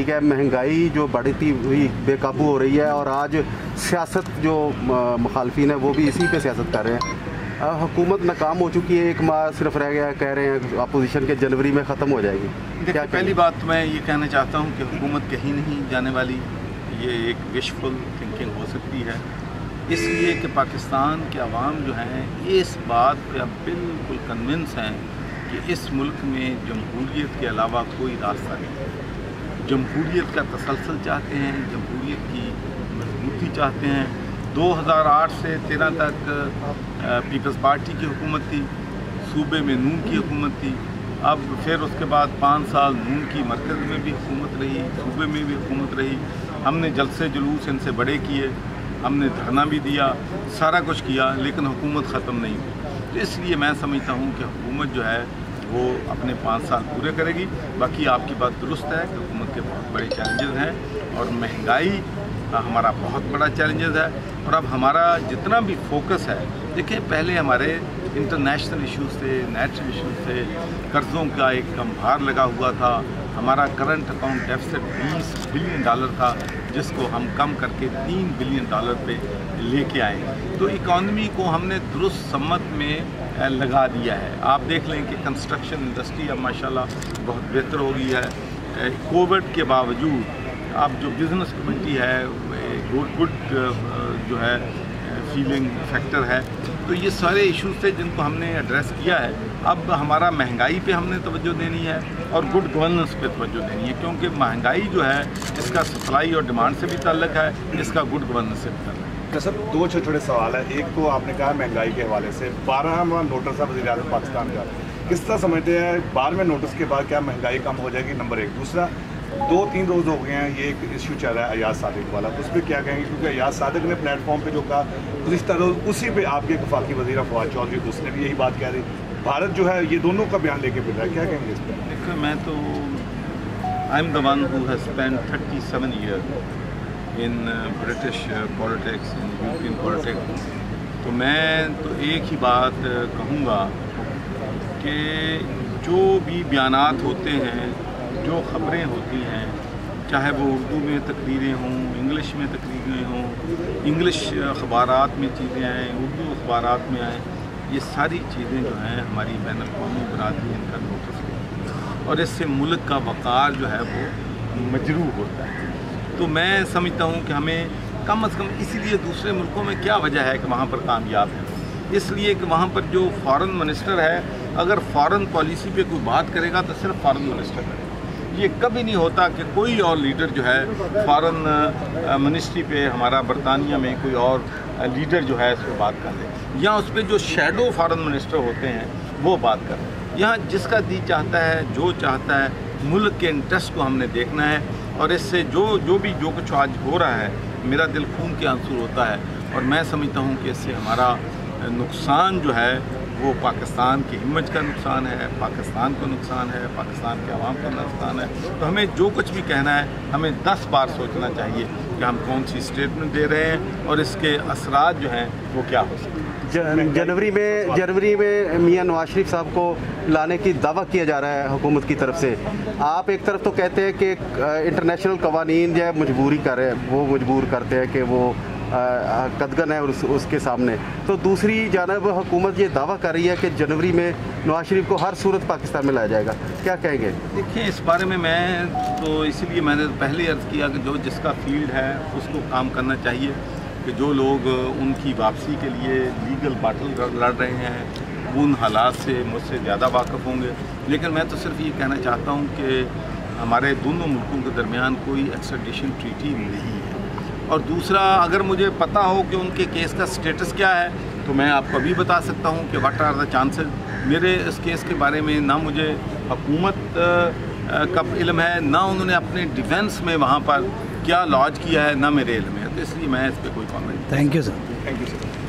ٹھیک ہے، مہنگائی جو بڑھتی ہوئی بے قابو ہو رہی ہے اور آج سیاست جو مخالفین ہیں وہ بھی اسی پہ سیاست کر رہے ہیں. حکومت ناکام ہو چکی ہے، 1 ماہ صرف رہ گیا ہے، کہہ رہے ہیں اپوزیشن کے جنوری میں ختم ہو جائے گی. دیکھیں، پہلی بات میں یہ کہنا چاہتا ہوں کہ حکومت کہیں نہیں جانے والی. یہ ایک وشفل تھنکنگ ہو سکتی ہے، اس لیے کہ پاکستان کے عوام جو ہیں اس بات پہ اب بالکل کنونس ہیں کہ اس ملک میں جمہوریت کے علاوہ کوئی راستہ نہیں. جمہوریت کا تسلسل چاہتے ہیں، جمہوریت کی مضبوطی چاہتے ہیں. 2008 سے 13 تک پیپلز پارٹی کی حکومت تھی، صوبے میں نون کی حکومت تھی. اب پھر اس کے بعد 5 سال نون کی مرکز میں بھی حکومت رہی، صوبے میں بھی حکومت رہی. ہم نے جلسے جلوس ان سے بڑے کیے، ہم نے دھرنا بھی دیا، سارا کچھ کیا، لیکن حکومت ختم نہیں ہوئی. تو اس لیے میں سمجھتا ہوں کہ حکومت جو ہے وہ اپنے 5 سال پورے کرے گی. باقی آپ کی بات درست ہے کہ حکومت کے بہت بڑے چیلنجز ہیں اور مہنگائی ہمارا بہت بڑا چیلنجز ہے. اور اب ہمارا جتنا بھی فوکس ہے، دیکھیں پہلے ہمارے انٹرنیشنل ایشوز تھے، نیچرل ایشوز تھے، قرضوں کا ایک کمبھار لگا ہوا تھا. ہمارا کرنٹ اکاؤنٹ ڈیفیسٹ $20 بلین تھا، جس کو ہم کم کر کے $3 بلین پہ لے کے آئے. تو اکانومی کو ہم نے درست سمت میں لگا دیا ہے. آپ دیکھ لیں کہ کنسٹرکشن انڈسٹری اب ماشاءاللہ بہت بہتر ہو گئی ہے. کووڈ کے باوجود اب جو بزنس کمیونٹی ہے گڈ جو ہے فیلنگ فیکٹر ہے. تو یہ سارے ایشوز تھے جن کو ہم نے ایڈریس کیا ہے. اب ہمارا مہنگائی پہ ہم نے توجہ دینی ہے اور گڈ گورننس پہ توجہ دینی ہے، کیونکہ مہنگائی جو ہے اس کا سپلائی اور ڈیمانڈ سے بھی تعلق ہے، اس کا گڈ گورننس سے بھی تعلق ہے. سر 2 چھوٹے سوال ہیں. ایک تو آپ نے کہا مہنگائی کے حوالے سے 12واں نوٹس ہے وزیر اعظم پاکستان کا، کس طرح سمجھتے ہیں 12ویں نوٹس کے بعد کیا مہنگائی کم ہو جائے گی؟ نمبر 1. دوسرا، 2-3 روز ہو گئے ہیں یہ ایک ایشو چل رہا ہے ایاز صادق والا، اس پہ کیا کہیں گے؟ کیونکہ ایاز صادق نے پلیٹ فارم پہ جو کہا گزشتہ روز اسی پہ آپ کے وفاقی وزیر فواد چودھری اس نے بھی یہی بات کہہ رہی. بھارت جو ہے یہ دونوں کا بیان لے کے پھر رہا ہے، کیا کہیں گے اس پہ؟ دیکھیں، میں تو I am the one who has spend 37 year in British politics, in European politics. تو میں تو ایک ہی بات کہوں گا کہ جو بھی بیانات ہوتے ہیں، جو خبریں ہوتی ہیں، چاہے وہ اردو میں تقریریں ہوں، انگلش میں تقریریں ہوں، انگلش اخبارات میں چیزیں آئیں، اردو اخبارات میں آئیں، یہ ساری چیزیں جو ہیں ہماری بین الاقوامی برادری ان کا نوٹس ہے اور اس سے ملک کا وقار جو ہے وہ مجروح ہوتا ہے. تو میں سمجھتا ہوں کہ ہمیں کم از کم، اسی لیے دوسرے ملکوں میں کیا وجہ ہے کہ وہاں پر کامیاب ہے؟ اس لیے کہ وہاں پر جو فارن منسٹر ہے، اگر فارن پالیسی پہ کوئی بات کرے گا تو صرف فارن منسٹر کرے گا. یہ کبھی نہیں ہوتا کہ کوئی اور لیڈر جو ہے فارن منسٹری پہ، ہمارا برطانیہ میں کوئی اور لیڈر جو ہے اس پہ بات کر لے، یا اس پہ جو شیڈو فارن منسٹر ہوتے ہیں وہ بات کر لیں. یہاں جس کا جی چاہتا ہے، جو چاہتا ہے، ملک کے انٹرسٹ کو ہم نے دیکھنا ہے. اور اس سے جو کچھ آج ہو رہا ہے، میرا دل خون کے آنسو ہوتا ہے. اور میں سمجھتا ہوں کہ اس سے ہمارا نقصان جو ہے وہ پاکستان کی امیج کا نقصان ہے، پاکستان کو نقصان ہے، پاکستان کے عوام کا نقصان ہے. تو ہمیں جو کچھ بھی کہنا ہے، ہمیں 10 بار سوچنا چاہیے کہ ہم کون سی اسٹیٹمنٹ دے رہے ہیں اور اس کے اثرات جو ہیں وہ کیا ہو سکتے ہیں. جنوری میں میاں نواز شریف صاحب کو لانے کی دعویٰ کیا جا رہا ہے حکومت کی طرف سے. آپ ایک طرف تو کہتے ہیں کہ انٹرنیشنل قوانین جو ہے مجبور کرتے ہیں کہ وہ قدغن ہے اس کے سامنے. تو دوسری جانب حکومت یہ دعویٰ کر رہی ہے کہ جنوری میں نواز شریف کو ہر صورت پاکستان میں لایا جائے گا. کیا کہیں گے؟ دیکھیں، اس بارے میں تو اسی لیے میں نے پہلے عرض کیا کہ جو جس کا فیلڈ ہے اس کو کام کرنا چاہیے. کہ جو لوگ ان کی واپسی کے لیے لیگل باٹل لڑ رہے ہیں وہ ان حالات سے مجھ سے زیادہ واقف ہوں گے. لیکن میں تو صرف یہ کہنا چاہتا ہوں کہ ہمارے دونوں ملکوں کے درمیان کوئی ایکسٹریڈیشن ٹریٹی نہیں ہے. اور دوسرا، اگر مجھے پتہ ہو کہ ان کے کیس کا سٹیٹس کیا ہے تو میں آپ کو ابھی بتا سکتا ہوں کہ واٹ آر دا چانسز. میرے اس کیس کے بارے میں نہ مجھے حکومت کا علم ہے، نہ انہوں نے اپنے ڈیفینس میں وہاں پر کیا لاج کیا ہے، نہ میرے علم ہے. تو اس لیے میں اس پہ کوئی comment. Thank you sir. Thank you sir.